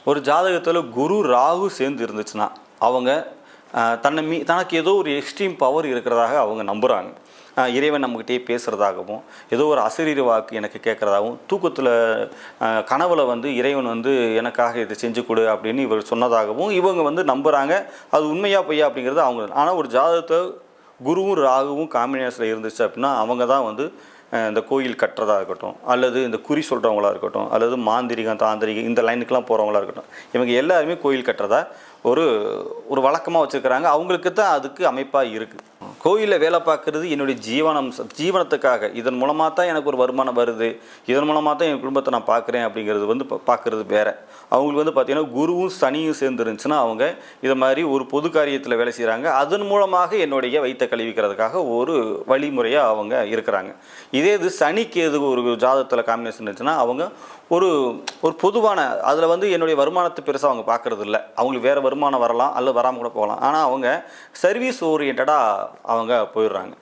ஒரு ஜாதகத்தில் குரு ராகு சேர்ந்து இருந்துச்சுன்னா அவங்க தனக்கு ஏதோ ஒரு எக்ஸ்ட்ரீம் பவர் இருக்கிறதாக அவங்க நம்புகிறாங்க. இறைவன் நம்மகிட்டயே பேசுகிறதாகவும், ஏதோ ஒரு அசரீர வாக்கு எனக்கு கேட்குறதாகவும், தூக்கத்தில் கனவுல இறைவன் எனக்காக இதை செஞ்சு கொடு அப்படின்னு இவர் சொன்னதாகவும் இவங்க நம்புகிறாங்க. அது உண்மையா பொய்யா அப்படிங்கிறது அவங்க. ஆனால் ஒரு ஜாதகத்தை குருவும் ராகுவும் காம்பினேஷனில் இருந்துச்சு அப்படின்னா அவங்க தான் இந்த கோயில் கட்டுறதா இருக்கட்டும், அல்லது இந்த குறி சொல்கிறவங்களா இருக்கட்டும், அல்லது மாந்திரிகம் தாந்திரிகம் இந்த லைனுக்கெலாம் போகிறவங்களா இருக்கட்டும், இவங்க எல்லாருமே கோயில் கட்டுறதா ஒரு ஒரு வழக்கமாக வச்சுருக்கிறாங்க. அவங்களுக்கு தான் அதுக்கு அமைப்பாக இருக்குது. கோயிலில் வேலை பார்க்குறது என்னுடைய ஜீவனத்துக்காக, இதன் மூலமாக தான் எனக்கு ஒரு வருமானம் வருது, இதன் மூலமாக தான் என் குடும்பத்தை நான் பார்க்குறேன் அப்படிங்கிறது பார்க்குறது வேறு. அவங்களுக்கு பார்த்திங்கன்னா குருவும் சனியும் சேர்ந்து இருந்துச்சுன்னா அவங்க இதை மாதிரி ஒரு பொது காரியத்தில் வேலை செய்கிறாங்க. அதன் மூலமாக என்னுடைய வயிற்றை கழுவிக்கிறதுக்காக ஒரு வழிமுறையாக அவங்க இருக்கிறாங்க. இதே இது சனிக்கு எது ஒரு ஜாதகத்தில் காம்பினேஷன் இருந்துச்சுன்னா அவங்க ஒரு ஒரு பொதுவான அதில் என்னுடைய வருமானத்தை பெருசாக அவங்க பார்க்குறது இல்லை. அவங்களுக்கு வேறு வருமானம் வரலாம் அல்லது வராமல் கூட போகலாம். ஆனால் அவங்க சர்வீஸ் ஓரியன்டாக அவங்க போயிடுறாங்க.